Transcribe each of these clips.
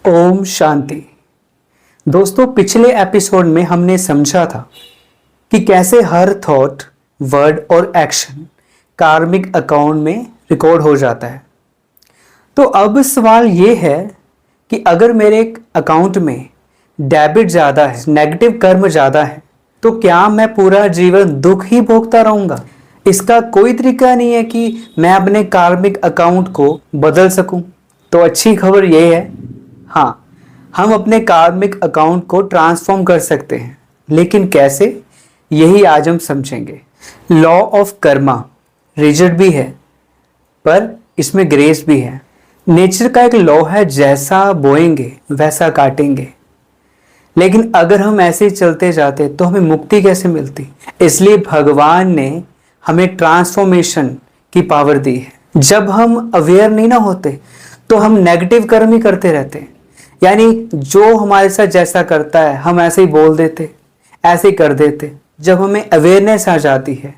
ओम शांति। दोस्तों, पिछले एपिसोड में हमने समझा था कि कैसे हर थॉट, वर्ड और एक्शन कार्मिक अकाउंट में रिकॉर्ड हो जाता है। तो अब सवाल ये है कि अगर मेरे अकाउंट में डेबिट ज़्यादा है, नेगेटिव कर्म ज़्यादा है, तो क्या मैं पूरा जीवन दुख ही भोगता रहूँगा? इसका कोई तरीका नहीं है कि मैं अपने कार्मिक अकाउंट को बदल सकूं। तो अच्छी खबर ये है, हाँ, हम अपने कार्मिक अकाउंट को ट्रांसफॉर्म कर सकते हैं। लेकिन कैसे, यही आज हम समझेंगे। लॉ ऑफ कर्मा रिजिड भी है, पर इसमें ग्रेस भी है। नेचर का एक लॉ है, जैसा बोएंगे वैसा काटेंगे। लेकिन अगर हम ऐसे ही चलते जाते तो हमें मुक्ति कैसे मिलती? इसलिए भगवान ने हमें ट्रांसफॉर्मेशन की पावर दी है। जब हम अवेयर नहीं ना होते तो हम नेगेटिव कर्म ही करते रहते हैं। यानी जो हमारे साथ जैसा करता है हम ऐसे ही बोल देते, ऐसे ही कर देते। जब हमें अवेयरनेस आ जाती है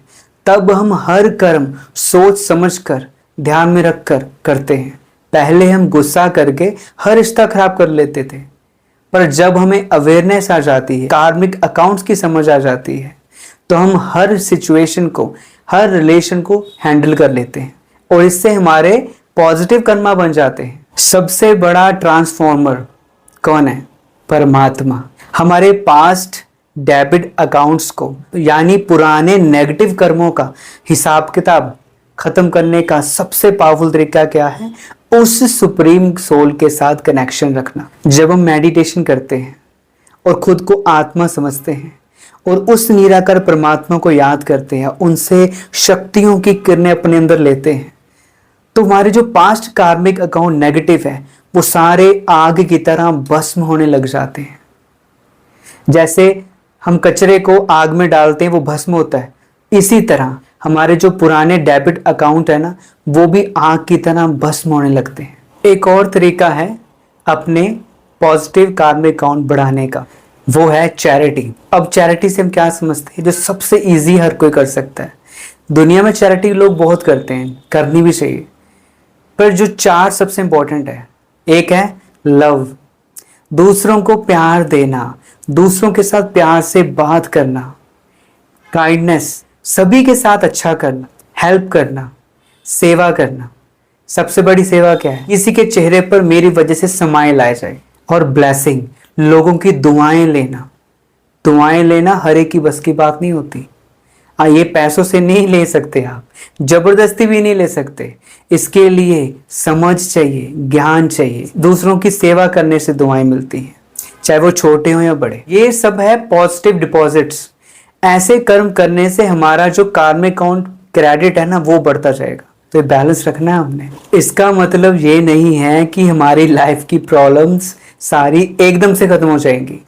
तब हम हर कर्म सोच समझ कर, ध्यान में रख कर करते हैं। पहले हम गुस्सा करके हर रिश्ता खराब कर लेते थे, पर जब हमें अवेयरनेस आ जाती है, कार्मिक अकाउंट्स की समझ आ जाती है, तो हम हर सिचुएशन को, हर रिलेशन को हैंडल कर लेते हैं और इससे हमारे पॉजिटिव कर्मा बन जाते हैं। सबसे बड़ा ट्रांसफॉर्मर कौन है? परमात्मा। हमारे पास्ट डेबिट अकाउंट्स को, यानी पुराने नेगेटिव कर्मों का हिसाब किताब खत्म करने का सबसे पावरफुल तरीका क्या है? उस सुप्रीम सोल के साथ कनेक्शन रखना। जब हम मेडिटेशन करते हैं और खुद को आत्मा समझते हैं और उस निराकार परमात्मा को याद करते हैं, उनसे शक्तियों की किरणें अपने अंदर लेते हैं, तो हमारे जो पास्ट कार्मिक अकाउंट नेगेटिव है वो सारे आग की तरह भस्म होने लग जाते हैं। जैसे हम कचरे को आग में डालते हैं वो भस्म होता है, इसी तरह हमारे जो पुराने डेबिट अकाउंट है ना, वो भी आग की तरह भस्म होने लगते हैं। एक और तरीका है अपने पॉजिटिव कार्मिक अकाउंट बढ़ाने का, वो है चैरिटी। अब चैरिटी से हम क्या समझते हैं? जो सबसे इजी हर कोई कर सकता है। दुनिया में चैरिटी लोग बहुत करते हैं, करनी भी चाहिए, पर जो चार सबसे इंपॉर्टेंट है, एक है लव, दूसरों को प्यार देना, दूसरों के साथ प्यार से बात करना, काइंडनेस, सभी के साथ अच्छा करना, हेल्प करना, सेवा करना। सबसे बड़ी सेवा क्या है? किसी के चेहरे पर मेरी वजह से स्माइल आ जाए। और ब्लेसिंग, लोगों की दुआएं लेना। दुआएं लेना हर एक की बस की बात नहीं होती। ये पैसों से नहीं ले सकते, आप जबरदस्ती भी नहीं ले सकते। इसके लिए समझ चाहिए, ज्ञान चाहिए। दूसरों की सेवा करने से दुआएं मिलती हैं, चाहे वो छोटे हो या बड़े। ये सब है पॉजिटिव डिपॉजिट्स। ऐसे कर्म करने से हमारा जो कार्मिक अकाउंट क्रेडिट है ना, वो बढ़ता जाएगा। तो ये बैलेंस रखना है हमने। इसका मतलब ये नहीं है कि हमारी लाइफ की प्रॉब्लम्स सारी एकदम से खत्म हो जाएंगी।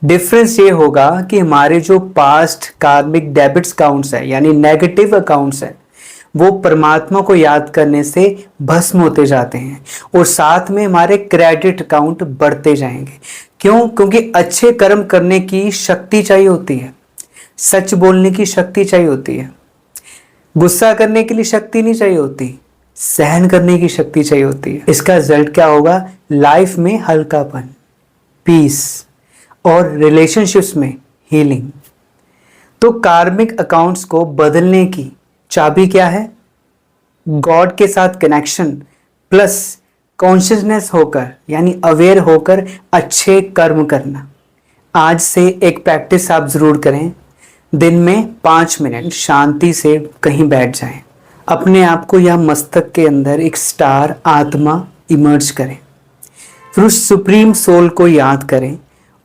डिफरेंस ये होगा कि हमारे जो पास्ट कार्मिक डेबिट्स अकाउंट्स है, यानी नेगेटिव अकाउंट्स है, वो परमात्मा को याद करने से भस्म होते जाते हैं और साथ में हमारे क्रेडिट अकाउंट बढ़ते जाएंगे। क्यों? क्योंकि अच्छे कर्म करने की शक्ति चाहिए होती है, सच बोलने की शक्ति चाहिए होती है, गुस्सा करने के लिए शक्ति नहीं चाहिए होती, सहन करने की शक्ति चाहिए होती है। इसका रिजल्ट क्या होगा? लाइफ में हल्कापन, पीस और रिलेशनशिप्स में हीलिंग। तो कार्मिक अकाउंट्स को बदलने की चाबी क्या है? गॉड के साथ कनेक्शन प्लस कॉन्शियसनेस होकर, यानी अवेयर होकर अच्छे कर्म करना। आज से एक प्रैक्टिस आप जरूर करें। दिन में 5 मिनट शांति से कहीं बैठ जाएं, अपने आप को या मस्तक के अंदर एक स्टार आत्मा इमर्ज करें, फिर उस सुप्रीम सोल को याद करें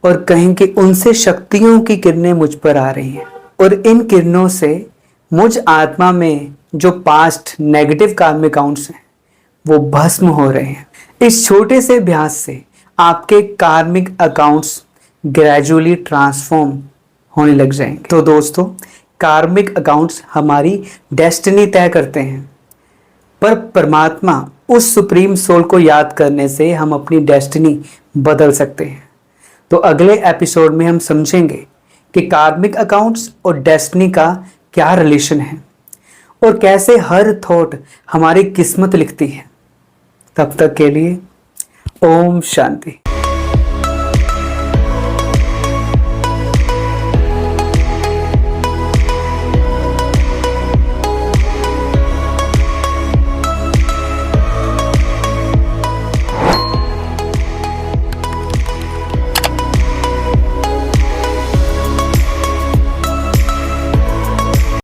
और कहें कि उनसे शक्तियों की किरणें मुझ पर आ रही हैं और इन किरणों से मुझ आत्मा में जो पास्ट नेगेटिव कार्मिक अकाउंट्स हैं वो भस्म हो रहे हैं। इस छोटे से अभ्यास से आपके कार्मिक अकाउंट्स ग्रेजुअली ट्रांसफॉर्म होने लग जाएंगे। तो दोस्तों, कार्मिक अकाउंट्स हमारी डेस्टिनी तय करते हैं, पर परमात्मा, उस सुप्रीम सोल को याद करने से हम अपनी डेस्टिनी बदल सकते हैं। तो अगले एपिसोड में हम समझेंगे कि कार्मिक अकाउंट्स और डेस्टिनी का क्या रिलेशन है और कैसे हर थॉट हमारी किस्मत लिखती है। तब तक के लिए ओम शांति।